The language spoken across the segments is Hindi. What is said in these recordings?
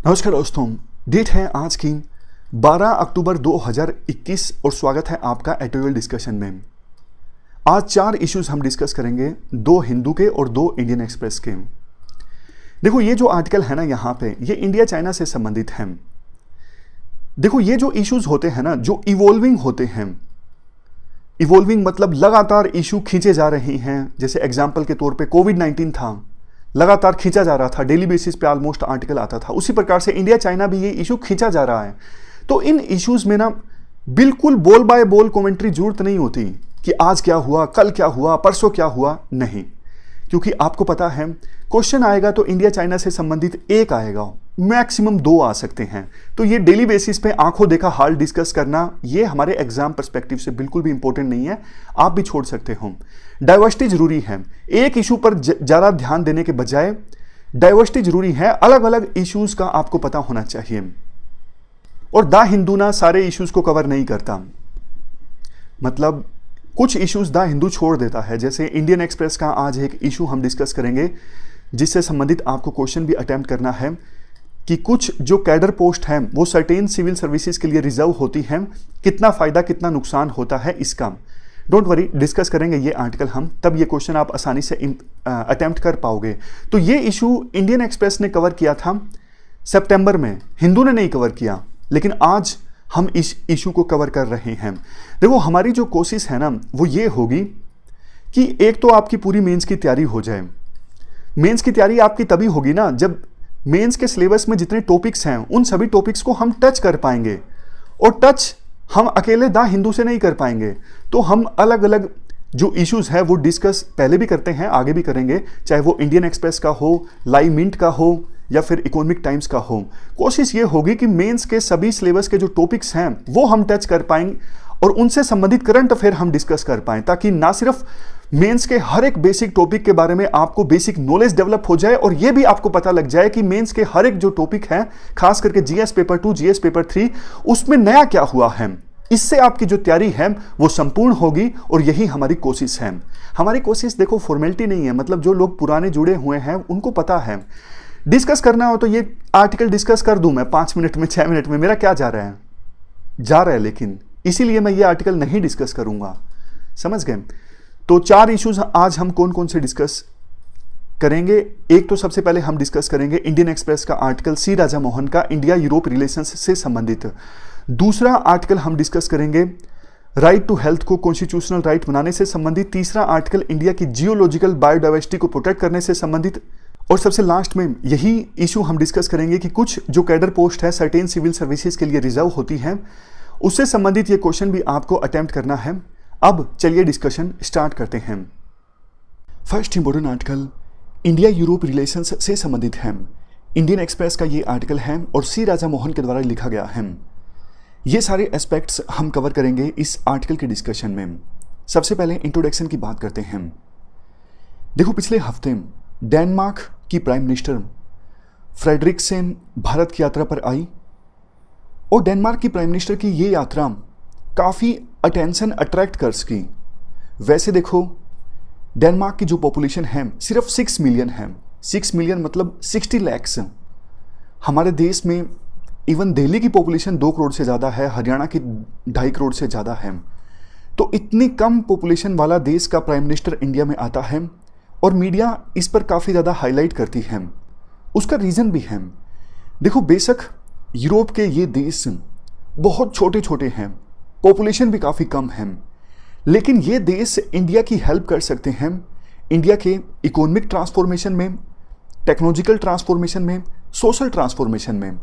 नमस्कार दोस्तों। डेट है आज की 12 अक्टूबर 2021 और स्वागत है आपका एडिटोरियल डिस्कशन में। आज 4 इश्यूज हम डिस्कस करेंगे, 2 हिंदू के और 2 इंडियन एक्सप्रेस के। देखो, ये जो आर्टिकल है ना यहाँ पे, ये इंडिया चाइना से संबंधित है। देखो, ये जो इश्यूज होते हैं ना, जो इवॉल्विंग होते हैं, इवॉल्विंग मतलब लगातार इशू खींचे जा रहे हैं। जैसे एग्जाम्पल के तौर पे कोविड-19 था, लगातार खींचा जा रहा था, डेली बेसिस पे ऑलमोस्ट आर्टिकल आता था। उसी प्रकार से इंडिया चाइना भी ये इशू खींचा जा रहा है। तो इन इश्यूज में ना बिल्कुल बोल बाय बोल कमेंट्री जरूरत नहीं होती कि आज क्या हुआ, कल क्या हुआ, परसों क्या हुआ, नहीं। क्योंकि आपको पता है क्वेश्चन आएगा तो इंडिया चाइना से संबंधित एक आएगा, मैक्सिमम 2 आ सकते हैं। तो ये डेली बेसिस पे आंखों देखा हाल डिस्कस करना, ये हमारे एग्जाम पर्सपेक्टिव से बिल्कुल भी इंपॉर्टेंट नहीं है, आप भी छोड़ सकते हो। डाइवर्सिटी जरूरी है, एक इशू पर ज़्यादा ध्यान देने के बजाय डाइवर्सिटी जरूरी है, अलग अलग इश्यूज का आपको पता होना चाहिए। और द हिंदू ना सारे इश्यूज को कवर नहीं करता, मतलब कुछ इश्यूज द हिंदू छोड़ देता है। जैसे इंडियन एक्सप्रेस का आज एक इशू हम डिस्कस करेंगे जिससे संबंधित आपको क्वेश्चन भी अटेम्प्ट करना है कि कुछ जो कैडर पोस्ट हैं वो सर्टेन सिविल सर्विसेज के लिए रिजर्व होती हैं, कितना फायदा कितना नुकसान होता है इसका। डोंट वरी, डिस्कस करेंगे ये आर्टिकल हम, तब ये क्वेश्चन आप आसानी से अटेम्प्ट कर पाओगे। तो ये इशू इंडियन एक्सप्रेस ने कवर किया था सितंबर में, हिंदू ने नहीं कवर किया, लेकिन आज हम इस इशू को कवर कर रहे हैं। देखो, हमारी जो कोशिश है ना वो ये होगी कि एक तो आपकी पूरी मेंस की तैयारी हो जाए। मेंस की तैयारी आपकी तभी होगी ना जब मेंस के सिलेबस में जितने टॉपिक्स हैं उन सभी टॉपिक्स को हम टच कर पाएंगे, और टच हम अकेले द हिंदू से नहीं कर पाएंगे। तो हम अलग अलग जो इश्यूज है वो डिस्कस पहले भी करते हैं, आगे भी करेंगे, चाहे वो इंडियन एक्सप्रेस का हो, लाइव मिंट का हो या फिर इकोनॉमिक टाइम्स का हो। कोशिश ये होगी कि मेंस के सभी सिलेबस के जो टॉपिक्स हैं वो हम टच कर पाएंगे और उनसे संबंधित करंट अफेयर हम डिस्कस कर पाएं, ताकि ना सिर्फ मेंस के हर एक बेसिक टॉपिक के बारे में आपको बेसिक नॉलेज डेवलप हो जाए, और ये भी आपको पता लग जाए कि मेंस के हर एक जो टॉपिक है, खास करके जीएस पेपर 2, जीएस पेपर 3, उसमें नया क्या हुआ है। इससे आपकी जो तैयारी है वो संपूर्ण होगी, और यही हमारी कोशिश है। हमारी कोशिश देखो फॉर्मेलिटी नहीं है, मतलब जो लोग पुराने जुड़े हुए हैं उनको पता है। डिस्कस करना हो तो ये आर्टिकल डिस्कस कर दूं मैं 5 मिनट में, 6 मिनट में, मेरा क्या जा रहा है, लेकिन इसीलिए मैं ये आर्टिकल नहीं डिस्कस करूंगा, समझ गए। तो 4 इश्यूज आज हम कौन कौन से डिस्कस करेंगे। एक तो सबसे पहले हम डिस्कस करेंगे इंडियन एक्सप्रेस का आर्टिकल सी राजा मोहन का, इंडिया यूरोप रिलेशंस से संबंधित। दूसरा आर्टिकल हम डिस्कस करेंगे राइट टू हेल्थ को कॉन्स्टिट्यूशनल राइट बनाने से संबंधित। तीसरा आर्टिकल इंडिया की जियोलॉजिकल बायोडाइवर्सिटी को प्रोटेक्ट करने से संबंधित। और सबसे लास्ट में यही इशू हम डिस्कस करेंगे कि कुछ जो कैडर पोस्ट है सर्टेन सिविल सर्विसेज के लिए रिजर्व होती हैं, उससे संबंधित ये क्वेश्चन भी आपको अटेम्प्ट करना है। अब चलिए डिस्कशन स्टार्ट करते हैं। First important article India Europe relations से संबंधित है। इंडियन एक्सप्रेस का ये आर्टिकल है और सी राजा मोहन के द्वारा लिखा गया है। ये सारे एस्पेक्ट्स हम कवर करेंगे इस आर्टिकल के डिस्कशन में। सबसे पहले इंट्रोडक्शन की बात करते हैं। देखो, पिछले हफ्ते डेनमार्क की प्राइम मिनिस्टर फ्रेडरिक्सेन भारत की यात्रा पर आई, और डेनमार्क की प्राइम मिनिस्टर की ये यात्रा काफ़ी अटेंशन अट्रैक्ट कर सकी। वैसे देखो, डेनमार्क की जो पॉपुलेशन है सिर्फ 6 मिलियन है। 6 मिलियन मतलब 60 लैक्स। हमारे देश में इवन दिल्ली की पॉपुलेशन 2 करोड़ से ज़्यादा है, हरियाणा की 2.5 करोड़ से ज़्यादा है। तो इतनी कम पॉपुलेशन वाला देश का प्राइम मिनिस्टर इंडिया में आता है, और मीडिया इस पर काफ़ी ज़्यादा हाईलाइट करती है। उसका रीज़न भी है। देखो, बेशक यूरोप के ये देश बहुत छोटे छोटे हैं, पॉपुलेशन भी काफ़ी कम है, लेकिन ये देश इंडिया की हेल्प कर सकते हैं इंडिया के इकोनॉमिक ट्रांसफॉर्मेशन में, टेक्नोलॉजिकल ट्रांसफॉर्मेशन में, सोशल ट्रांसफॉर्मेशन में।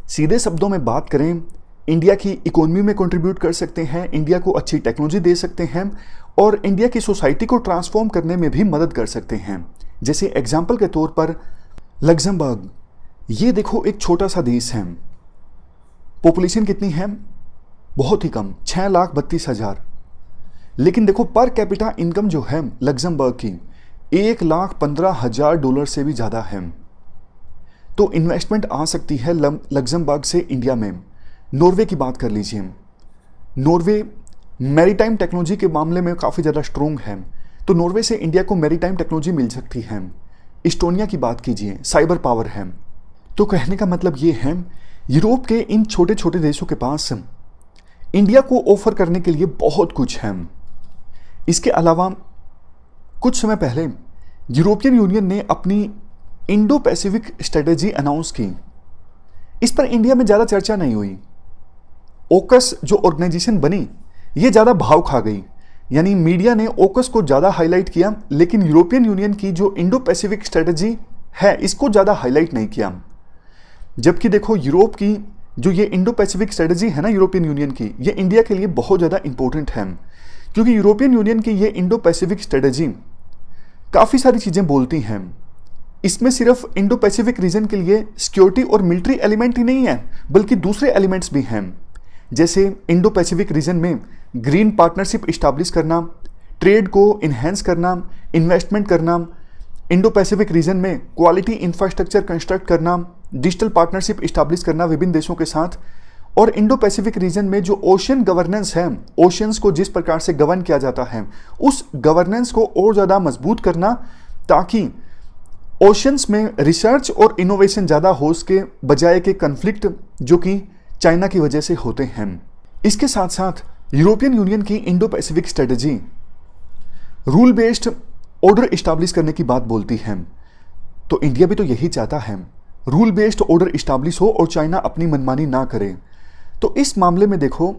सीधे शब्दों में बात करें, इंडिया की इकोनॉमी में कंट्रीब्यूट कर सकते हैं, इंडिया को अच्छी टेक्नोलॉजी दे सकते हैं, और इंडिया की सोसाइटी को ट्रांसफॉर्म करने में भी मदद कर सकते हैं। जैसे एग्जाम्पल के तौर पर लग्जमबर्ग, ये देखो एक छोटा सा देश है, पॉपुलेशन कितनी है, बहुत ही कम, 6,32,000, लेकिन देखो पर कैपिटा इनकम जो है लग्जमबर्ग की $1,15,000 से भी ज़्यादा है। तो इन्वेस्टमेंट आ सकती है लग्जमबर्ग से इंडिया में। नॉर्वे की बात कर लीजिए, नॉर्वे मैरीटाइम टेक्नोलॉजी के मामले में काफ़ी ज़्यादा स्ट्रोंग है, तो नॉर्वे से इंडिया को मैरीटाइम टेक्नोलॉजी मिल सकती है। इस्टोनिया की बात कीजिए, साइबर पावर है। तो कहने का मतलब ये है, यूरोप के इन छोटे छोटे देशों के पास इंडिया को ऑफर करने के लिए बहुत कुछ है। इसके अलावा कुछ समय पहले यूरोपियन यूनियन ने अपनी इंडो पैसिफिक स्ट्रेटेजी अनाउंस की। इस पर इंडिया में ज़्यादा चर्चा नहीं हुई। ओकस जो ऑर्गेनाइजेशन बनी ये ज़्यादा भाव खा गई, यानी मीडिया ने ओकस को ज़्यादा हाईलाइट किया, लेकिन यूरोपियन यूनियन की जो इंडो पैसिफिक स्ट्रेटेजी है इसको ज़्यादा हाईलाइट नहीं किया। जबकि देखो, यूरोप की जो ये इंडो पैसिफिक स्ट्रेटेजी है ना यूरोपियन यूनियन की, ये इंडिया के लिए बहुत ज़्यादा इंपॉर्टेंट है, क्योंकि यूरोपियन यूनियन की ये इंडो पैसिफिक स्ट्रेटेजी काफ़ी सारी चीज़ें बोलती हैं। इसमें सिर्फ इंडो पैसिफिक रीजन के लिए सिक्योरिटी और मिलिट्री एलिमेंट ही नहीं है, बल्कि दूसरे एलिमेंट्स भी हैं, जैसे इंडो पैसिफिक रीजन में ग्रीन पार्टनरशिप इस्टाब्लिश करना, ट्रेड को इन्हेंस करना, इन्वेस्टमेंट करना, इंडो पैसिफिक रीजन में क्वालिटी इंफ्रास्ट्रक्चर कंस्ट्रक्ट करना, डिजिटल पार्टनरशिप इस्टाब्लिश करना विभिन्न देशों के साथ, और इंडो पैसिफिक रीजन में जो ओशियन गवर्नेंस है, ओशियंस को जिस प्रकार से गवर्न किया जाता है उस गवर्नेंस को और ज़्यादा मजबूत करना, ताकि ओशियंस में रिसर्च और इनोवेशन ज़्यादा हो सके, बजाय के कन्फ्लिक्ट जो कि चाइना की वजह से होते हैं। इसके साथ साथ यूरोपियन यूनियन की Indo Pacific strategy rule based order establish करने की बात बोलती है। तो इंडिया भी तो यही चाहता है, रूल बेस्ड ऑर्डर इस्टाब्लिश हो और चाइना अपनी मनमानी ना करे। तो इस मामले में देखो,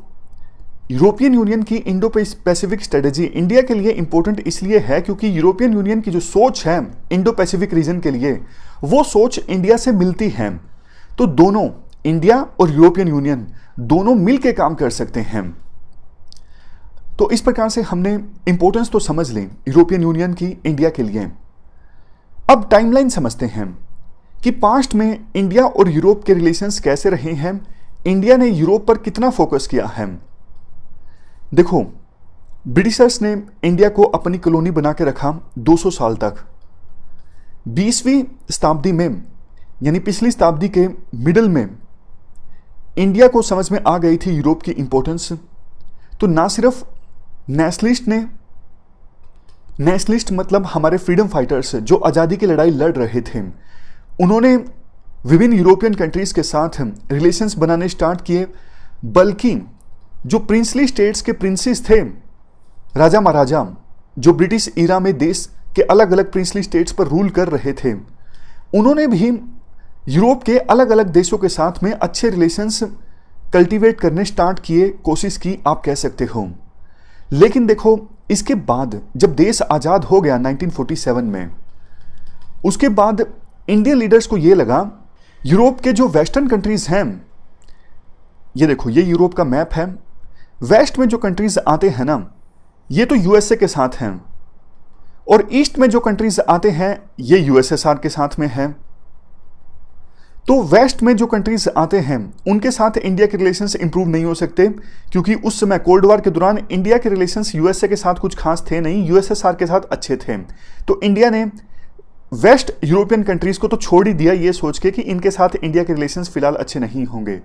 यूरोपियन यूनियन की इंडो पैसिफिक स्ट्रेटेजी इंडिया के लिए इंपॉर्टेंट इसलिए है क्योंकि यूरोपियन यूनियन की जो सोच है इंडो पैसिफिक रीजन के लिए, वो सोच इंडिया से मिलती है। तो दोनों, इंडिया और यूरोपियन यूनियन दोनों मिलकर काम कर सकते हैं। तो इस प्रकार से हमने इंपॉर्टेंस तो समझ ली यूरोपियन यूनियन की इंडिया के लिए। अब टाइमलाइन समझते हैं कि पास्ट में इंडिया और यूरोप के रिलेशंस कैसे रहे हैं, इंडिया ने यूरोप पर कितना फोकस किया है। देखो, ब्रिटिशर्स ने इंडिया को अपनी कॉलोनी बना के रखा 200 साल तक। 20वीं शताब्दी में, यानी पिछली शताब्दी के मिडल में, इंडिया को समझ में आ गई थी यूरोप की इंपॉर्टेंस। तो ना सिर्फ नेशनलिस्ट मतलब हमारे फ्रीडम फाइटर्स जो आज़ादी की लड़ाई लड़ रहे थे, उन्होंने विभिन्न यूरोपियन कंट्रीज़ के साथ रिलेशंस बनाने स्टार्ट किए, बल्कि जो प्रिंसली स्टेट्स के प्रिंसेस थे, राजा महाराजा, जो ब्रिटिश ईरा में देश के अलग अलग प्रिंसली स्टेट्स पर रूल कर रहे थे, उन्होंने भी यूरोप के अलग अलग देशों के साथ में अच्छे रिलेशंस कल्टीवेट करने स्टार्ट किए, कोशिश की आप कह सकते हो। लेकिन देखो, इसके बाद जब देश आज़ाद हो गया 1947 में, उसके बाद इंडियन लीडर्स को ये लगा यूरोप के जो वेस्टर्न कंट्रीज़ हैं, ये देखो ये यूरोप का मैप है, वेस्ट में जो कंट्रीज़ आते हैं ना, ये तो यूएसए के साथ हैं, और ईस्ट में जो कंट्रीज़ आते हैं ये यूएसएसआर के साथ में है। तो वेस्ट में जो कंट्रीज आते हैं उनके साथ इंडिया के रिलेशंस इंप्रूव नहीं हो सकते, क्योंकि उस समय कोल्ड वॉर के दौरान इंडिया के रिलेशंस यूएसए के साथ कुछ खास थे नहीं, यूएसएसआर के साथ अच्छे थे। तो इंडिया ने वेस्ट यूरोपियन कंट्रीज को तो छोड़ ही दिया ये सोच के कि इनके साथ इंडिया के रिलेशंस फिलहाल अच्छे नहीं होंगे,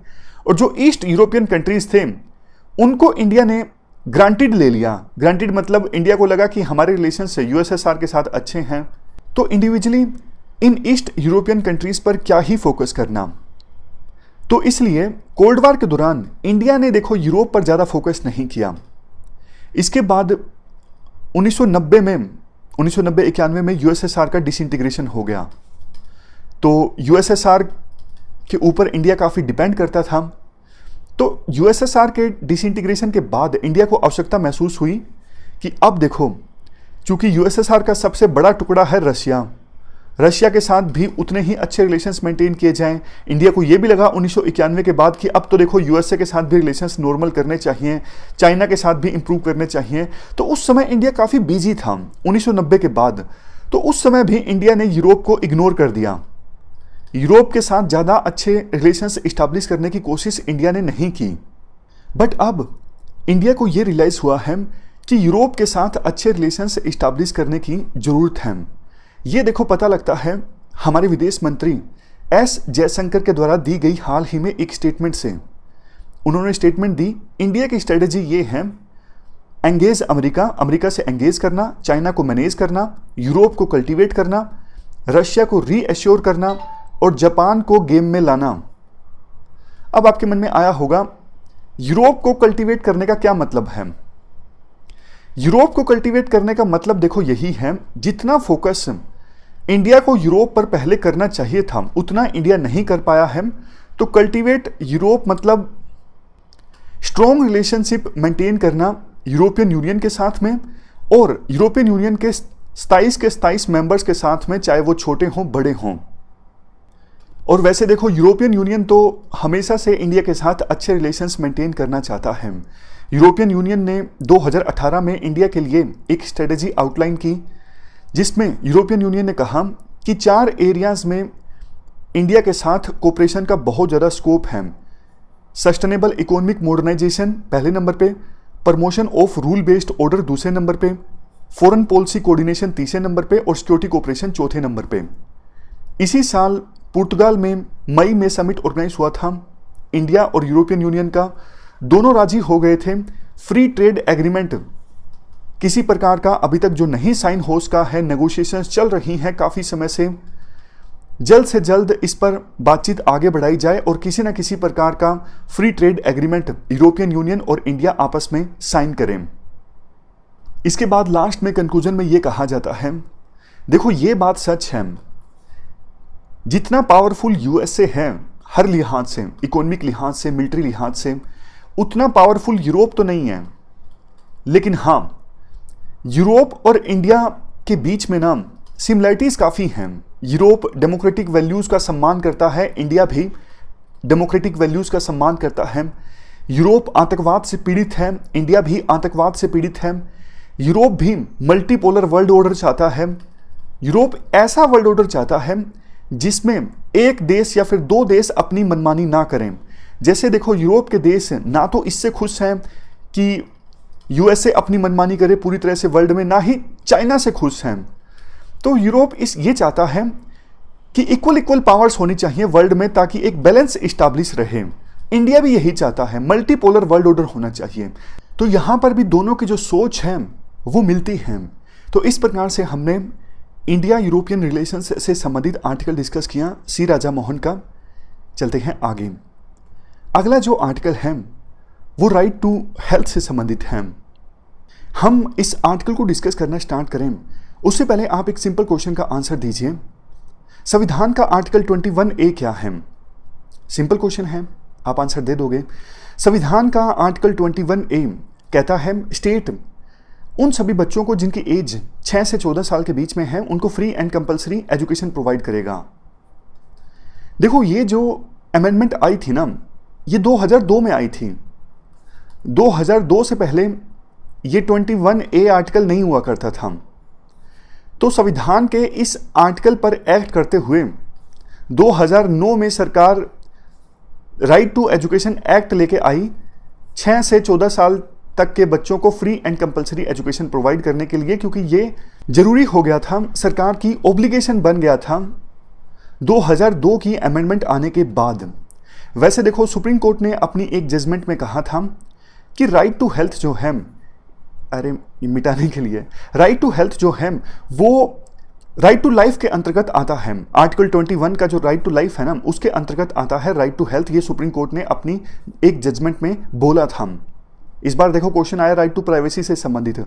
और जो ईस्ट यूरोपियन कंट्रीज थे उनको इंडिया ने ग्रांटेड ले लिया। ग्रांटेड मतलब इंडिया को लगा कि हमारे रिलेशंस यूएसएसआर के साथ अच्छे हैं, तो इंडिविजुअली इन ईस्ट यूरोपियन कंट्रीज पर क्या ही फोकस करना। तो इसलिए कोल्ड वॉर के दौरान इंडिया ने देखो यूरोप पर ज़्यादा फोकस नहीं किया। इसके बाद 1990-91 में यूएसएसआर का डिसइंटीग्रेशन हो गया। तो यूएसएसआर के ऊपर इंडिया काफ़ी डिपेंड करता था। तो यूएसएसआर के डिसइंटीग्रेशन के बाद इंडिया को आवश्यकता महसूस हुई कि अब देखो, चूंकि यूएसएसआर का सबसे बड़ा टुकड़ा है रशिया के साथ भी उतने ही अच्छे रिलेशंस मेंटेन किए जाएं। इंडिया को यह भी लगा 1991 के बाद कि अब तो देखो यूएसए के साथ भी रिलेशंस नॉर्मल करने चाहिए, चाइना के साथ भी इंप्रूव करने चाहिए। तो उस समय इंडिया काफ़ी बिजी था 1990 के बाद। तो उस समय भी इंडिया ने यूरोप को इग्नोर कर दिया, यूरोप के साथ ज़्यादा अच्छे रिलेशंस इस्टेब्लिश करने की कोशिश इंडिया ने नहीं की। बट अब इंडिया को ये रियलाइज़ हुआ है कि यूरोप के साथ अच्छे रिलेशंस इस्टेब्लिश करने की ज़रूरत है। ये देखो पता लगता है हमारे विदेश मंत्री एस जयशंकर के द्वारा दी गई हाल ही में एक स्टेटमेंट से। उन्होंने स्टेटमेंट दी, इंडिया की स्ट्रेटजी ये है, एंगेज अमेरिका से एंगेज करना, चाइना को मैनेज करना, यूरोप को कल्टीवेट करना, रशिया को रीएश्योर करना, और जापान को गेम में लाना। अब आपके मन में आया होगा, यूरोप को कल्टीवेट करने का क्या मतलब है? यूरोप को कल्टीवेट करने का मतलब देखो यही है, जितना फोकस इंडिया को यूरोप पर पहले करना चाहिए था उतना इंडिया नहीं कर पाया है। तो कल्टीवेट यूरोप मतलब स्ट्रॉन्ग रिलेशनशिप मेंटेन करना यूरोपियन यूनियन के साथ में, और यूरोपियन यूनियन के 27 मेंबर्स के साथ में, चाहे वो छोटे हों बड़े हों। और वैसे देखो, यूरोपियन यूनियन तो हमेशा से इंडिया के साथ अच्छे रिलेशंस मेंटेन करना चाहता है। यूरोपियन यूनियन ने 2018 में इंडिया के लिए एक स्ट्रेटेजी आउटलाइन की, जिसमें यूरोपियन यूनियन ने कहा कि 4 एरियाज में इंडिया के साथ कोऑपरेशन का बहुत ज़्यादा स्कोप है। सस्टेनेबल इकोनॉमिक मॉडर्नाइजेशन पहले नंबर पे, promotion of rule based order दूसरे नंबर पे, फॉरेन पॉलिसी कोऑर्डिनेशन तीसरे नंबर पे और सिक्योरिटी कोऑपरेशन चौथे नंबर पे। इसी साल पुर्तगाल में मई में समिट ऑर्गेनाइज हुआ था इंडिया और यूरोपियन यूनियन का। दोनों राजी हो गए थे फ्री ट्रेड एग्रीमेंट किसी प्रकार का अभी तक जो नहीं साइन हो सका है, नेगोशिएशंस चल रही हैं काफ़ी समय से, जल्द से जल्द इस पर बातचीत आगे बढ़ाई जाए और किसी न किसी प्रकार का free trade agreement European union और इंडिया आपस में साइन करें। इसके बाद लास्ट में कंक्लूजन में यह कहा जाता है, देखो ये बात सच है, जितना पावरफुल यूएसए है हर लिहाज से, इकोनॉमिक लिहाज से, मिलिट्री लिहाज से, उतना पावरफुल यूरोप तो नहीं है। लेकिन हाँ, यूरोप और इंडिया के बीच में ना सिमिलरिटीज काफ़ी हैं। यूरोप डेमोक्रेटिक वैल्यूज़ का सम्मान करता है, इंडिया भी डेमोक्रेटिक वैल्यूज़ का सम्मान करता है। यूरोप आतंकवाद से पीड़ित है, इंडिया भी आतंकवाद से पीड़ित है। यूरोप भी मल्टीपोलर वर्ल्ड ऑर्डर चाहता है। यूरोप ऐसा वर्ल्ड ऑर्डर चाहता है जिसमें एक देश या फिर 2 देश अपनी मनमानी ना करें। जैसे देखो, यूरोप के देश ना तो इससे खुश हैं कि यूएसए अपनी मनमानी करे पूरी तरह से वर्ल्ड में, ना ही चाइना से खुश हैं। तो यूरोप ये चाहता है कि इक्वल पावर्स होनी चाहिए वर्ल्ड में, ताकि एक बैलेंस इस्टाब्लिश रहे। इंडिया भी यही चाहता है, मल्टीपोलर वर्ल्ड ऑर्डर होना चाहिए। तो यहाँ पर भी दोनों की जो सोच है वो मिलती है। तो इस प्रकार से हमने इंडिया यूरोपियन रिलेशंस से संबंधित आर्टिकल डिस्कस किया सी राजा मोहन का। चलते हैं आगे। अगला जो आर्टिकल है वो राइट टू हेल्थ से संबंधित है। हम इस आर्टिकल को डिस्कस करना स्टार्ट करें उससे पहले आप एक सिंपल क्वेश्चन का आंसर दीजिए। संविधान का आर्टिकल 21A क्या है? सिंपल क्वेश्चन है, आप आंसर दे दोगे। संविधान का आर्टिकल 21A कहता है, स्टेट उन सभी बच्चों को जिनकी एज 6 से 14 साल के बीच में है उनको free and compulsory education provide करेगा। देखो, ये जो अमेंडमेंट आई थी ना, ये 2002 में आई थी। 2002 से पहले ये 21A आर्टिकल नहीं हुआ करता था। तो संविधान के इस आर्टिकल पर एक्ट करते हुए 2009 में सरकार राइट टू एजुकेशन एक्ट लेके आई, 6 से 14 साल तक के बच्चों को free and compulsory education provide करने के लिए, क्योंकि ये जरूरी हो गया था, सरकार की ऑब्लिगेशन बन गया था 2002 की अमेंडमेंट आने के बाद। वैसे देखो, सुप्रीम कोर्ट ने अपनी एक जजमेंट में कहा था कि राइट टू हेल्थ जो है, अरे मिटाने के लिए, राइट टू हेल्थ जो है वो राइट टू लाइफ के अंतर्गत आता है। आर्टिकल 21 का जो राइट टू लाइफ है ना, उसके अंतर्गत आता है राइट टू हेल्थ। ये सुप्रीम कोर्ट ने अपनी एक जजमेंट में बोला था। इस बार देखो क्वेश्चन आया राइट टू प्राइवेसी से संबंधित,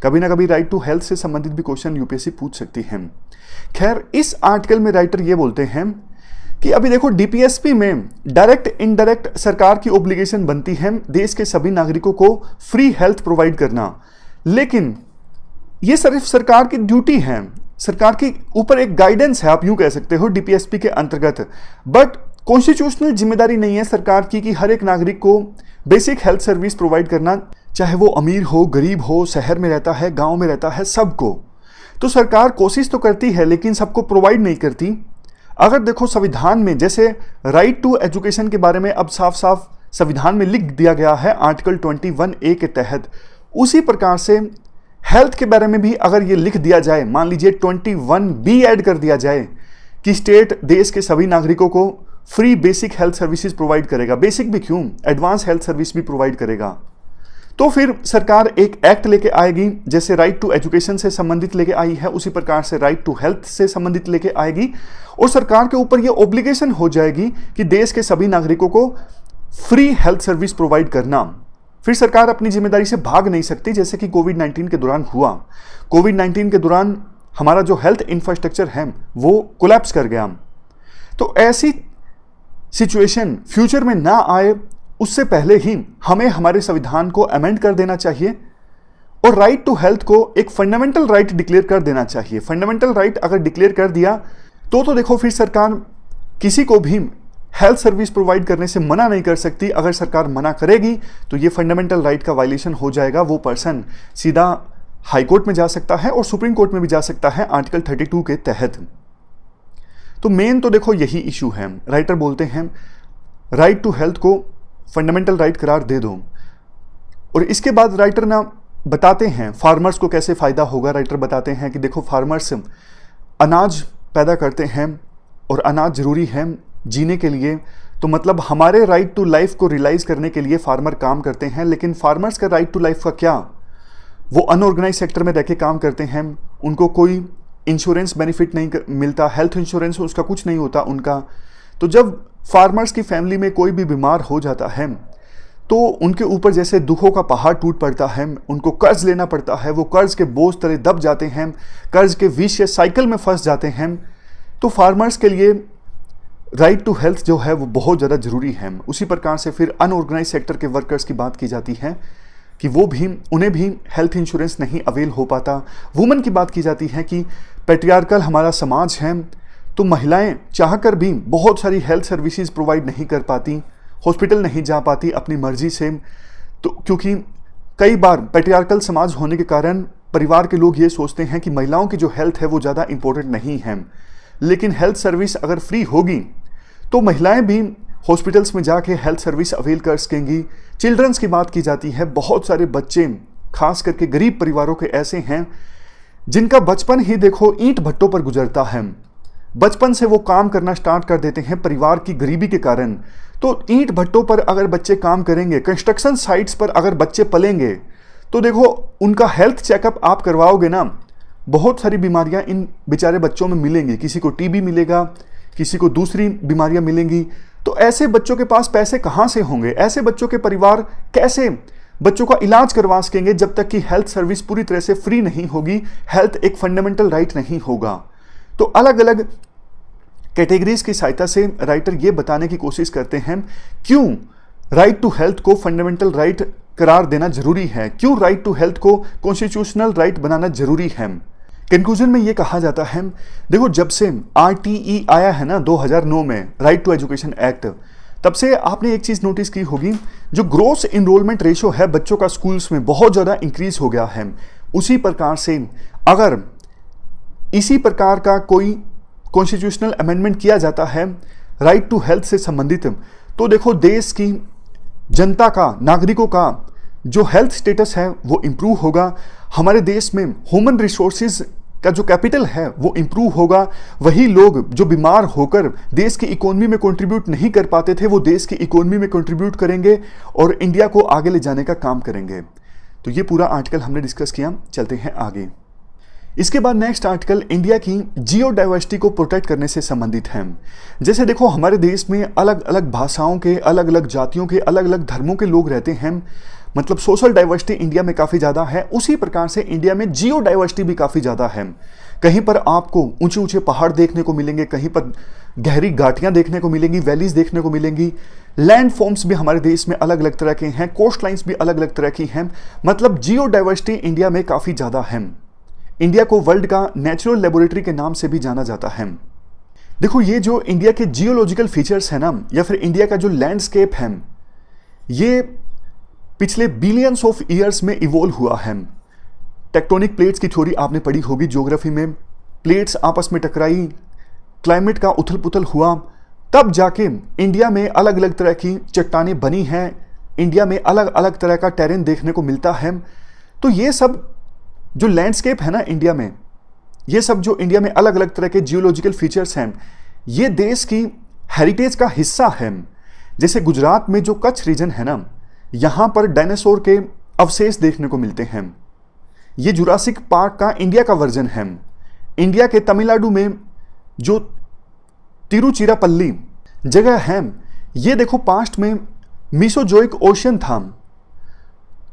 कभी ना कभी राइट टू हेल्थ से संबंधित भी क्वेश्चन यूपीएससी पूछ सकती है। खैर, इस आर्टिकल में राइटर ये बोलते हैं कि अभी देखो, डीपीएसपी में डायरेक्ट इनडायरेक्ट सरकार की ऑब्लिगेशन बनती है देश के सभी नागरिकों को फ्री हेल्थ प्रोवाइड करना, लेकिन ये सिर्फ सरकार की ड्यूटी है, सरकार के ऊपर एक गाइडेंस है, आप यूं कह सकते हो, डीपीएसपी के अंतर्गत। बट कॉन्स्टिट्यूशनल जिम्मेदारी नहीं है सरकार की कि हर एक नागरिक को बेसिक हेल्थ सर्विस प्रोवाइड करना, चाहे वो अमीर हो, गरीब हो, शहर में रहता है, गांव में रहता है, सबको। तो सरकार कोशिश तो करती है लेकिन सबको प्रोवाइड नहीं करती। अगर देखो, संविधान में जैसे राइट टू एजुकेशन के बारे में अब साफ साफ संविधान में लिख दिया गया है आर्टिकल 21A के तहत, उसी प्रकार से हेल्थ के बारे में भी अगर ये लिख दिया जाए, मान लीजिए 21B ऐड कर दिया जाए कि स्टेट देश के सभी नागरिकों को free basic health services provide करेगा, बेसिक भी क्यों, एडवांस हेल्थ सर्विस भी प्रोवाइड करेगा, तो फिर सरकार एक एक्ट लेके आएगी, जैसे राइट टू एजुकेशन से संबंधित लेके आई है, उसी प्रकार से राइट टू हेल्थ से संबंधित लेके आएगी, और सरकार के ऊपर यह ऑब्लिगेशन हो जाएगी कि देश के सभी नागरिकों को फ्री हेल्थ सर्विस प्रोवाइड करना। फिर सरकार अपनी जिम्मेदारी से भाग नहीं सकती, जैसे कि कोविड-19 के दौरान हुआ। कोविड-19 के दौरान हमारा जो हेल्थ इंफ्रास्ट्रक्चर है वो कोलैप्स कर गया। तो ऐसी सिचुएशन फ्यूचर में ना आए, उससे पहले ही हमें हमारे संविधान को अमेंड कर देना चाहिए और राइट टू हेल्थ को एक फंडामेंटल राइट डिक्लेयर कर देना चाहिए। फंडामेंटल राइट अगर डिक्लेयर कर दिया तो देखो फिर सरकार किसी को भी हेल्थ सर्विस प्रोवाइड करने से मना नहीं कर सकती। अगर सरकार मना करेगी तो ये फंडामेंटल राइट का वायलेशन हो जाएगा। वो पर्सन सीधा हाई कोर्ट में जा सकता है और सुप्रीम कोर्ट में भी जा सकता है आर्टिकल 32 के तहत। तो मेन तो देखो यही इशू है। राइटर बोलते हैं राइट टू हेल्थ को फंडामेंटल राइट करार दे दो, और इसके बाद राइटर ना बताते हैं फार्मर्स को कैसे फायदा होगा। राइटर बताते हैं कि देखो फार्मर्स अनाज पैदा करते हैं और अनाज जरूरी है जीने के लिए, तो मतलब हमारे राइट टू लाइफ को रियलाइज करने के लिए फार्मर काम करते हैं। लेकिन फार्मर्स का राइट टू लाइफ का क्या, वो अनऑर्गेनाइज सेक्टर में रह के काम करते हैं, उनको कोई इंश्योरेंस बेनिफिट नहीं मिलता, हेल्थ इंश्योरेंस उसका कुछ नहीं होता उनका। तो जब फार्मर्स की फैमिली में कोई भी बीमार हो जाता है तो उनके ऊपर जैसे दुखों का पहाड़ टूट पड़ता है, उनको कर्ज लेना पड़ता है, वो कर्ज के बोझ तले दब जाते हैं, कर्ज के विशियस साइकिल में फंस जाते हैं। तो फार्मर्स के लिए राइट टू हेल्थ जो है वो बहुत ज़्यादा ज़रूरी है। उसी प्रकार से फिर अनऑर्गेनाइज सेक्टर के वर्कर्स की बात की जाती है कि वो भी, उन्हें भी हेल्थ इंश्योरेंस नहीं अवेल हो पाता। वुमेन की बात की जाती है कि पैट्रियार्कल हमारा समाज है, तो महिलाएं चाहकर भी बहुत सारी हेल्थ सर्विसेज प्रोवाइड नहीं कर पाती, हॉस्पिटल नहीं जा पाती अपनी मर्जी से। तो क्योंकि कई बार पैट्रियार्कल समाज होने के कारण परिवार के लोग ये सोचते हैं कि महिलाओं की जो हेल्थ है वो ज़्यादा इंपॉर्टेंट नहीं है। लेकिन हेल्थ सर्विस अगर फ्री होगी तो महिलाएं भी हॉस्पिटल्स में जाके हेल्थ सर्विस अवेल कर सकेंगी। चिल्ड्रंस की बात की जाती है, बहुत सारे बच्चे खास करके गरीब परिवारों के ऐसे हैं जिनका बचपन ही देखो ईंट भट्टों पर गुजरता है। बचपन से वो काम करना स्टार्ट कर देते हैं परिवार की गरीबी के कारण। तो ईंट भट्टों पर अगर बच्चे काम करेंगे, कंस्ट्रक्शन साइट्स पर अगर बच्चे पलेंगे, तो देखो उनका हेल्थ चेकअप आप करवाओगे ना, बहुत सारी बीमारियां इन बेचारे बच्चों में मिलेंगी। किसी को टीबी मिलेगा, किसी को दूसरी बीमारियां मिलेंगी। तो ऐसे बच्चों के पास पैसे कहाँ से होंगे? ऐसे बच्चों के परिवार कैसे बच्चों का इलाज करवा सकेंगे जब तक कि हेल्थ सर्विस पूरी तरह से फ्री नहीं होगी, हेल्थ एक फंडामेंटल राइट नहीं होगा। तो अलग अलग कैटेगरीज की सहायता से राइटर ये बताने की कोशिश करते हैं क्यों राइट टू हेल्थ को फंडामेंटल राइट करार देना जरूरी है, क्यों राइट टू हेल्थ को कॉन्स्टिट्यूशनल राइट बनाना जरूरी है। कंक्लूजन में ये कहा जाता है, देखो जब से RTE आया है ना 2009 में, राइट टू एजुकेशन एक्ट, तब से आपने एक चीज नोटिस की होगी, जो ग्रोस इनरोलमेंट रेशो है बच्चों का स्कूल्स में बहुत ज्यादा इंक्रीज हो गया है। उसी प्रकार से अगर इसी प्रकार का कोई कॉन्स्टिट्यूशनल अमेंडमेंट किया जाता है राइट टू हेल्थ से संबंधित, तो देखो देश की जनता का, नागरिकों का जो हेल्थ स्टेटस है वो इम्प्रूव होगा। हमारे देश में ह्यूमन रिसोर्सेज का जो कैपिटल है वो इम्प्रूव होगा। वही लोग जो बीमार होकर देश की इकोनॉमी में कंट्रीब्यूट नहीं कर पाते थे, वो देश की इकोनॉमी में कंट्रीब्यूट करेंगे और इंडिया को आगे ले जाने का काम करेंगे। तो ये पूरा आर्टिकल हमने डिस्कस किया। चलते हैं आगे। इसके बाद नेक्स्ट आर्टिकल इंडिया की जियो डाइवर्सिटी को प्रोटेक्ट करने से संबंधित है। जैसे देखो हमारे देश में अलग अलग भाषाओं के, अलग अलग जातियों के, अलग अलग धर्मों के लोग रहते हैं, मतलब सोशल डाइवर्सिटी इंडिया में काफ़ी ज़्यादा है। उसी प्रकार से इंडिया में जियो डाइवर्सिटी भी काफ़ी ज़्यादा है। कहीं पर आपको ऊंचे ऊंचे पहाड़ देखने को मिलेंगे, कहीं पर गहरी घाटियाँ देखने को मिलेंगी, वैलीज देखने को मिलेंगी। लैंड फॉर्म्स भी हमारे देश में अलग अलग तरह के हैं, कोस्ट लाइन्स भी अलग अलग तरह की हैं। मतलब जियो डाइवर्सिटी इंडिया में काफ़ी ज़्यादा है। इंडिया को वर्ल्ड का नेचुरल लेबोरेटरी के नाम से भी जाना जाता है। देखो ये जो इंडिया के जियोलॉजिकल फीचर्स है ना, या फिर इंडिया का जो लैंडस्केप है, ये पिछले बिलियंस ऑफ ईयर्स में इवॉल्व हुआ है। टेक्टोनिक प्लेट्स की थ्योरी आपने पढ़ी होगी ज्योग्राफी में। प्लेट्स आपस में टकराई, क्लाइमेट का उथल पुथल हुआ, तब जाके इंडिया में अलग अलग तरह की चट्टानें बनी हैं। इंडिया में अलग अलग तरह का टेरेन देखने को मिलता है। तो ये सब जो लैंडस्केप है ना इंडिया में, ये सब जो इंडिया में अलग अलग तरह के जियोलॉजिकल फीचर्स हैं, ये देश की हेरिटेज का हिस्सा है। जैसे गुजरात में जो कच्छ रीजन है ना, यहाँ पर डायनासोर के अवशेष देखने को मिलते हैं। ये जुरासिक पार्क का इंडिया का वर्जन है। इंडिया के तमिलनाडु में जो तिरुचिरापल्ली जगह है, ये देखो पास्ट में मीसोजोइक ओशन था।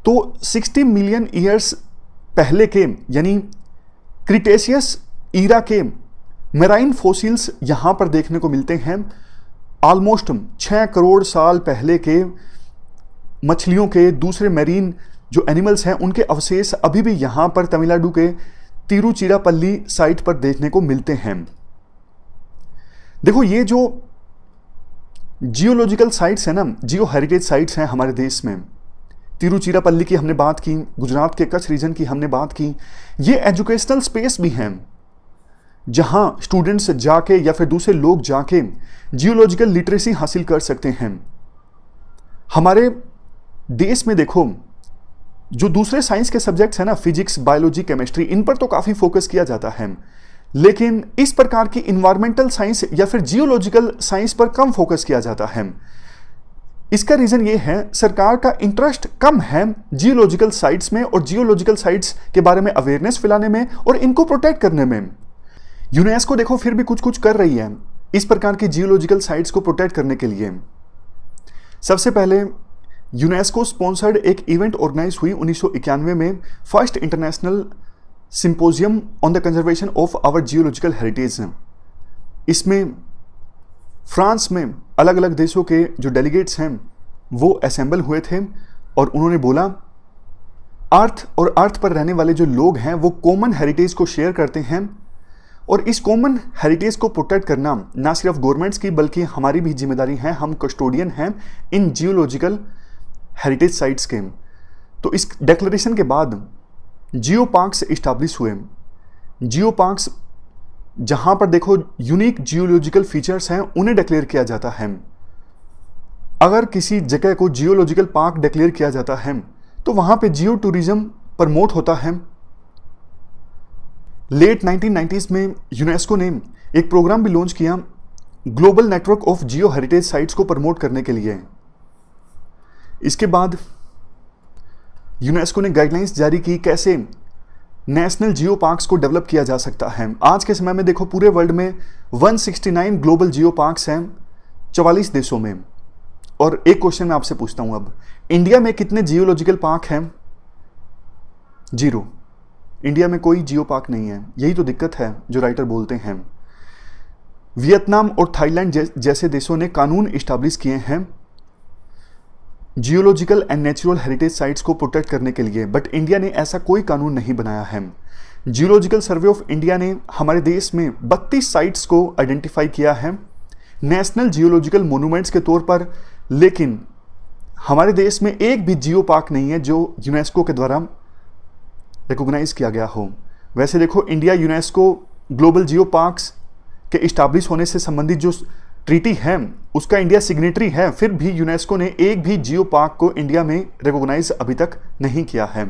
तो 60 मिलियन ईयर्स पहले के यानी क्रिटेशियस ईरा के मेराइन फॉसिल्स यहां पर देखने को मिलते हैं। ऑलमोस्ट 6 करोड़ साल पहले के मछलियों के, दूसरे मेरीन जो एनिमल्स हैं, उनके अवशेष अभी भी यहां पर तमिलनाडु के तिरुचिरापल्ली साइट पर देखने को मिलते हैं। देखो ये जो जियोलॉजिकल साइट्स हैं ना, जियो हेरिटेज साइट्स हैं हमारे देश में, तिरुचिरापल्ली की हमने बात की, गुजरात के कच्छ रीजन की हमने बात की, ये एजुकेशनल स्पेस भी हैं जहां स्टूडेंट्स जाके या फिर दूसरे लोग जाके जियोलॉजिकल लिटरेसी हासिल कर सकते हैं। हमारे देश में देखो जो दूसरे साइंस के सब्जेक्ट्स हैं ना, फिजिक्स, बायोलॉजी, केमिस्ट्री, इन पर तो काफी फोकस किया जाता है, लेकिन इस प्रकार की इन्वायरमेंटल साइंस या फिर जियोलॉजिकल साइंस पर कम फोकस किया जाता है। इसका रीजन ये है, सरकार का इंटरेस्ट कम है जियोलॉजिकल साइट्स में और जियोलॉजिकल साइट्स के बारे में अवेयरनेस फैलाने में और इनको प्रोटेक्ट करने में। यूनेस्को देखो फिर भी कुछ कुछ कर रही है इस प्रकार की जियोलॉजिकल साइट्स को प्रोटेक्ट करने के लिए। सबसे पहले यूनेस्को स्पॉन्सर्ड एक इवेंट ऑर्गेनाइज हुई 1991 में, first international symposium on the conservation of our geological heritage. इसमें फ्रांस में अलग अलग देशों के जो डेलीगेट्स हैं वो असेंबल हुए थे और उन्होंने बोला अर्थ और अर्थ पर रहने वाले जो लोग हैं वो कॉमन हेरिटेज को शेयर करते हैं और इस कॉमन हेरिटेज को प्रोटेक्ट करना ना सिर्फ गवर्नमेंट्स की बल्कि हमारी भी जिम्मेदारी है। हम कस्टोडियन हैं इन जियोलॉजिकल हेरिटेज साइट्स के। तो इस डिक्लेरेशन के बाद जियो पार्क्स इस्टेब्लिश हुए। जियो पार्क्स जहां पर देखो यूनिक जियोलॉजिकल फीचर्स हैं उन्हें डिक्लेयर किया जाता है। अगर किसी जगह को जियोलॉजिकल पार्क डिक्लेयर किया जाता है तो वहां पे जियो टूरिज्म प्रमोट होता है। लेट 1990s में यूनेस्को ने एक प्रोग्राम भी लॉन्च किया global network of Jio heritage sites को प्रमोट करने के लिए। इसके बाद यूनेस्को ने गाइडलाइंस जारी की कैसे नेशनल जियो पार्क्स को डेवलप किया जा सकता है। आज के समय में देखो पूरे वर्ल्ड में 169 ग्लोबल जियो पार्क्स हैं 44 देशों में। और एक क्वेश्चन मैं आपसे पूछता हूं, अब इंडिया में कितने जियोलॉजिकल पार्क हैं? 0। इंडिया में कोई जियो पार्क नहीं है। यही तो दिक्कत है जो राइटर बोलते हैं। वियतनाम और थाईलैंड जैसे देशों ने कानून इस्टेब्लिश किए हैं geological and natural heritage sites को प्रोटेक्ट करने के लिए, बट इंडिया ने ऐसा कोई कानून नहीं बनाया है। जियोलॉजिकल सर्वे ऑफ इंडिया ने हमारे देश में 32 साइट्स को आइडेंटिफाई किया है नेशनल जियोलॉजिकल मोन्यूमेंट्स के तौर पर, लेकिन हमारे देश में एक भी जियो पार्क नहीं है जो यूनेस्को के द्वारा रिकॉग्नाइज किया गया हो। वैसे देखो India UNESCO global geo parks के इस्टेब्लिश होने से संबंधित जो ट्रीटी है उसका इंडिया सिग्नेटरी है, फिर भी यूनेस्को ने एक भी जियो पार्क को इंडिया में रिकॉग्नाइज अभी तक नहीं किया है।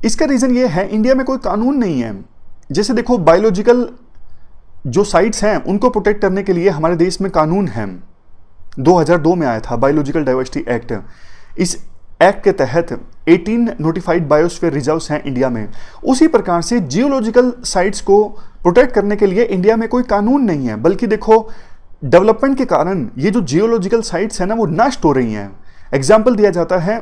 इसका रीजन ये है इंडिया में कोई कानून नहीं है। जैसे देखो बायोलॉजिकल जो साइट्स हैं उनको प्रोटेक्ट करने के लिए हमारे देश में कानून है, 2002 में आया था बायोलॉजिकल डाइवर्सिटी एक्ट। इस एक्ट के तहत 18 नोटिफाइड बायोस्फीयर रिजर्व्स हैं इंडिया में। उसी प्रकार से जियोलॉजिकल साइट्स को प्रोटेक्ट करने के लिए इंडिया में कोई कानून नहीं है, बल्कि देखो डेवलपमेंट के कारण ये जो जियोलॉजिकल साइट्स हैं ना वो नष्ट हो रही हैं। एग्जाम्पल दिया जाता है,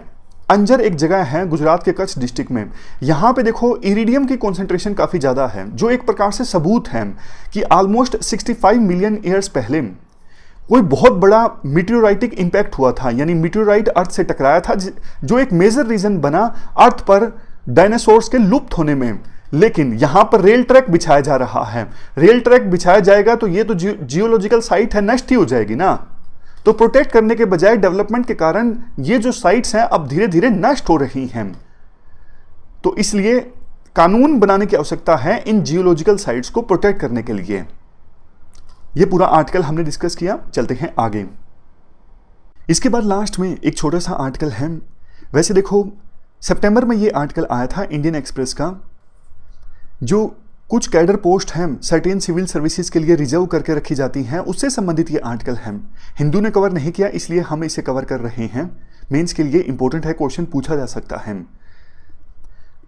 अंजर एक जगह है गुजरात के कच्छ डिस्ट्रिक्ट में, यहाँ पे देखो इरिडियम की कॉन्सेंट्रेशन काफ़ी ज़्यादा है, जो एक प्रकार से सबूत है कि ऑलमोस्ट 65 मिलियन ईयर्स पहले कोई बहुत बड़ा मीटियोराइटिक इंपैक्ट हुआ था, यानी मीटियोराइट अर्थ से टकराया था, जो एक मेजर रीजन बना अर्थ पर डायनासोर्स के लुप्त होने में। लेकिन यहां पर रेल ट्रैक बिछाया जा रहा है, रेल ट्रैक बिछाया जाएगा तो ये तो जियोलॉजिकल साइट है, नष्ट ही हो जाएगी ना। तो प्रोटेक्ट करने के बजाय डेवलपमेंट के कारण ये जो साइट्स हैं अब धीरे धीरे नष्ट हो रही हैं। तो इसलिए कानून बनाने की आवश्यकता है इन जियोलॉजिकल साइट्स को प्रोटेक्ट करने के लिए। ये पूरा आर्टिकल हमने डिस्कस किया, चलते हैं आगे। इसके बाद लास्ट में एक छोटा सा आर्टिकल है। वैसे देखो सितंबर में ये आर्टिकल आया था इंडियन एक्सप्रेस का, जो कुछ कैडर पोस्ट हैं सर्टेन सिविल सर्विसेज के लिए रिजर्व करके रखी जाती हैं, उससे संबंधित ये आर्टिकल है। हिंदू ने कवर नहीं किया इसलिए हम इसे कवर कर रहे हैं। मेंस के लिए इंपॉर्टेंट है, क्वेश्चन पूछा जा सकता है।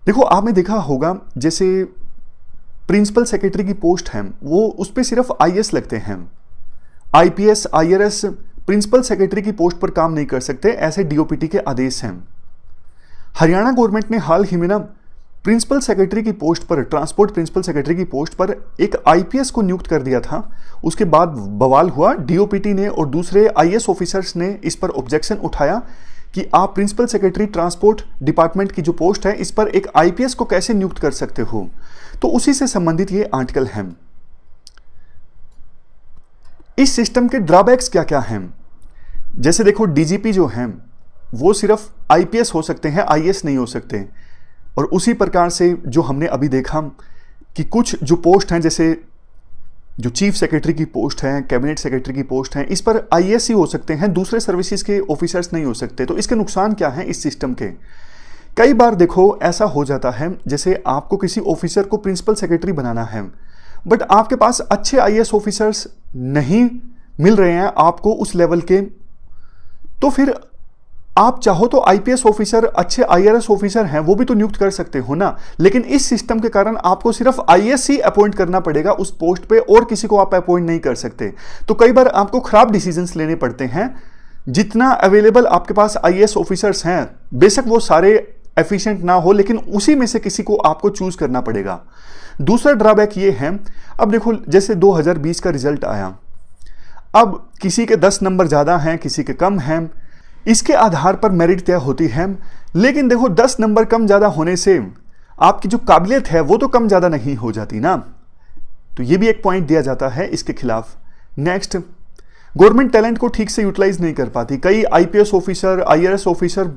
देखो आपने देखा होगा जैसे प्रिंसिपल सेक्रेटरी की पोस्ट है वो उस पर सिर्फ आईएएस लगते हैं, आईपीएस आईआरएस प्रिंसिपल सेक्रेटरी की पोस्ट पर काम नहीं कर सकते, ऐसे डीओपीटी के आदेश हैं। हरियाणा गवर्नमेंट ने हाल ही में ना प्रिंसिपल सेक्रेटरी की पोस्ट पर, ट्रांसपोर्ट प्रिंसिपल सेक्रेटरी की पोस्ट पर एक आईपीएस को नियुक्त कर दिया था। उसके बाद बवाल हुआ, डीओपीटी ने और दूसरे आईएएस ऑफिसर्स ने इस पर ऑब्जेक्शन उठाया कि आप प्रिंसिपल सेक्रेटरी ट्रांसपोर्ट डिपार्टमेंट की जो पोस्ट है इस पर एक आईपीएस को कैसे नियुक्त कर सकते हो। तो उसी से संबंधित ये आर्टिकल है। इस सिस्टम के ड्रॉबैक्स क्या क्या हैं, जैसे देखो डीजीपी जो हैं वो सिर्फ आईपीएस हो सकते हैं, आईएएस नहीं हो सकते। और उसी प्रकार से जो हमने अभी देखा कि कुछ जो पोस्ट हैं, जैसे जो चीफ सेक्रेटरी की पोस्ट है, कैबिनेट सेक्रेटरी की पोस्ट है, इस पर आईएएस ही हो सकते हैं, दूसरे सर्विसेज के ऑफिसर्स नहीं हो सकते। तो इसके नुकसान क्या हैं इस सिस्टम के? कई बार देखो ऐसा हो जाता है, जैसे आपको किसी ऑफिसर को प्रिंसिपल सेक्रेटरी बनाना है बट आपके पास अच्छे आईएएस ऑफिसर्स नहीं मिल रहे हैं आपको उस लेवल के, तो फिर आप चाहो तो आईपीएस ऑफिसर, अच्छे आईआरएस ऑफिसर हैं वो भी तो नियुक्त कर सकते हो ना। लेकिन इस सिस्टम के कारण आपको सिर्फ आईएएस ही अपॉइंट करना पड़ेगा उस पोस्ट पे, और किसी को आप अपॉइंट नहीं कर सकते। तो कई बार आपको खराब डिसीजंस लेने पड़ते हैं। जितना अवेलेबल आपके पास आईएएस ऑफिसर्स हैं, बेशक वो सारे एफिशिएंट ना हो, लेकिन उसी में से किसी को आपको चूज करना पड़ेगा। दूसरा ड्रॉबैक ये है, अब देखो जैसे 2020 का रिजल्ट आया, अब किसी के 10 नंबर ज्यादा हैं, किसी के कम हैं, इसके आधार पर मेरिट तय होती है। लेकिन देखो 10 नंबर कम ज्यादा होने से आपकी जो काबिलियत है वो तो कम ज्यादा नहीं हो जाती ना। तो ये भी एक पॉइंट दिया जाता है इसके खिलाफ। नेक्स्ट, गवर्नमेंट टैलेंट को ठीक से यूटिलाइज नहीं कर पाती। कई आईपीएस ऑफिसर, आईआरएस ऑफिसर,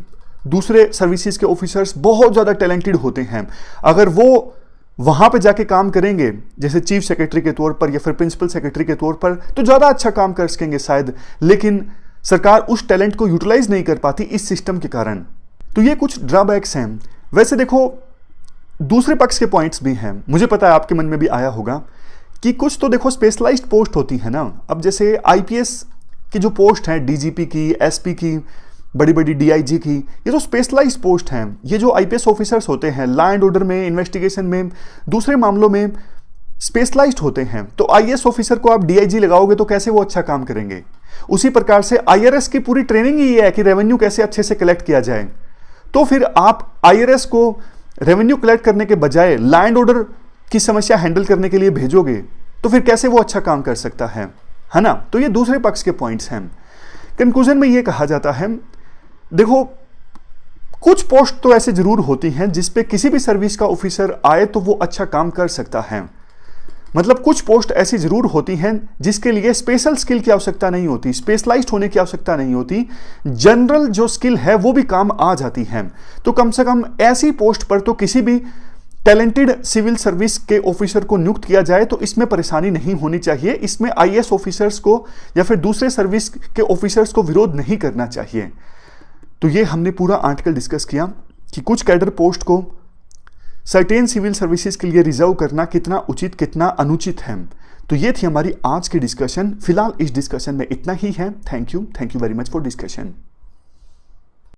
दूसरे सर्विसेज के ऑफिसर्स बहुत ज्यादा टैलेंटेड होते हैं। अगर वो वहां पे जाके काम करेंगे जैसे चीफ सेक्रेटरी के तौर पर या फिर प्रिंसिपल सेक्रेटरी के तौर पर, तो ज्यादा अच्छा काम कर सकेंगे शायद, लेकिन सरकार उस टैलेंट को यूटिलाइज नहीं कर पाती इस सिस्टम के कारण। तो ये कुछ ड्रॉबैक्स हैं। वैसे देखो दूसरे पक्ष के पॉइंट्स भी हैं, मुझे पता है आपके मन में भी आया होगा कि कुछ तो देखो स्पेशलाइज्ड पोस्ट होती है ना। अब जैसे आईपीएस की जो पोस्ट है, डीजीपी की, एसपी की, बड़ी बड़ी डीआईजी की, ये तो स्पेशलाइज्ड पोस्ट हैं। ये जो आईपीएस ऑफिसर्स होते हैं लॉ एंड ऑर्डर में, इन्वेस्टिगेशन में, दूसरे मामलों में स्पेशलाइज्ड होते हैं। तो आईएएस ऑफिसर को आप डीआईजी लगाओगे तो कैसे वो अच्छा काम करेंगे? उसी प्रकार से आईआरएस की पूरी ट्रेनिंग ही है कि रेवेन्यू कैसे अच्छे से कलेक्ट किया जाए। तो फिर आप आईआरएस को रेवेन्यू कलेक्ट करने के बजाय लॉ एंड ऑर्डर की समस्या हैंडल करने के लिए भेजोगे तो फिर कैसे वो अच्छा काम कर सकता है ना? तो ये दूसरे पक्ष के पॉइंट्स हैं। कंक्लूजन में ये कहा जाता है, देखो कुछ पोस्ट तो ऐसे जरूर होती हैं जिसपे किसी भी सर्विस का ऑफिसर आए तो वो अच्छा काम कर सकता है। मतलब कुछ पोस्ट ऐसी जरूर होती हैं जिसके लिए स्पेशल स्किल की आवश्यकता नहीं होती, स्पेशलाइज्ड होने की आवश्यकता नहीं होती, जनरल जो स्किल है वो भी काम आ जाती है। तो कम से कम ऐसी पोस्ट पर तो किसी भी टैलेंटेड सिविल सर्विस के ऑफिसर को नियुक्त किया जाए तो इसमें परेशानी नहीं होनी चाहिए। इसमें आईएएस ऑफिसर्स को या फिर दूसरे सर्विस के ऑफिसर्स को विरोध नहीं करना चाहिए। तो ये हमने पूरा आर्टिकल डिस्कस किया कि कुछ कैडर पोस्ट को सर्टेन सिविल सर्विसेज के लिए रिजर्व करना कितना उचित, कितना अनुचित है। तो ये थी हमारी आज की डिस्कशन। फिलहाल इस डिस्कशन में इतना ही है। Thank you very much for discussion.